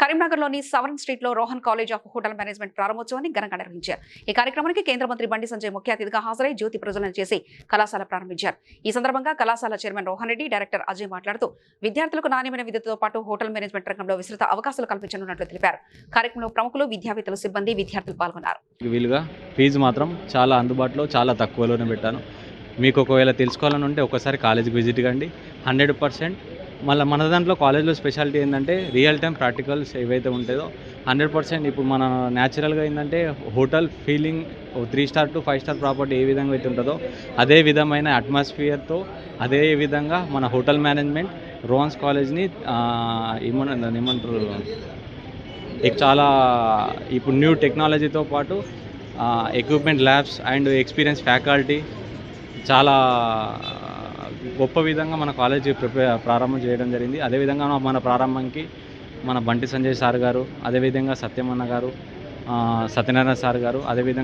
కరీంనగర్లోని సవరన్ స్ట్రీట్లో Rohan college of hotel management ప్రారంభోత్సవాన్ని ఘనంగా నిర్వహించారు. ఈ కార్యక్రమానికి కేంద్ర మంత్రి బండి సంజయ్ ముఖ్య అతిథిగా హాజరై జ్యోతి ప్రజ్వలన చేసి కళాశాల ప్రారంభించారు. ఈ సందర్భంగా కళాశాల చైర్మన్ రోహన్ రెడ్డి, డైరెక్టర్ అజయ్ మాట్లాడుతూ విద్యార్థులకు నాణ్యమైన విద్యతో పాటు హోటల్ మేనేజ్మెంట్ రంగంలో విస్తృత అవకాశాలు కల్పించనున్నట్లు తెలిపారు. కార్యక్రమంలో ప్రముఖులు, విద్యావేత్తలు, సిబ్బంది, విద్యార్థులు పాల్గొన్నారు. వీలుగా ఫీజు మాత్రం చాలా అందుబాటులో, చాలా తక్కువలోనే పెట్టాను. మీకు ఒకవేళ తెలుసుకోవాలని ఉంటే ఒకసారి కాలేజీకి విజిట్ కండి. 100% మళ్ళీ మన దాంట్లో కాలేజ్లో స్పెషాలిటీ ఏంటంటే రియల్ టైం ప్రాక్టికల్స్ ఏవైతే ఉంటాయో 100% ఇప్పుడు మన న్యాచురల్గా ఏంటంటే hotel feeling 3 star to 5 star property ఏ విధంగా అయితే ఉంటుందో అదే విధమైన అట్మాస్ఫియర్తో అదే విధంగా మన హోటల్ మేనేజ్మెంట్ రోహన్స్ కాలేజ్ని ఏమంటారు చాలా ఇప్పుడు న్యూ టెక్నాలజీతో పాటు equipment, labs and experience faculty చాలా గొప్ప విధంగా మన కాలేజ్ ప్రారంభం చేయడం జరిగింది. అదేవిధంగా మన ప్రారంభంకి మన బండి సంజయ్ సార్ గారు, అదేవిధంగా సత్యమన్న గారు, సత్యనారాయణ సార్ గారు, అదేవిధంగా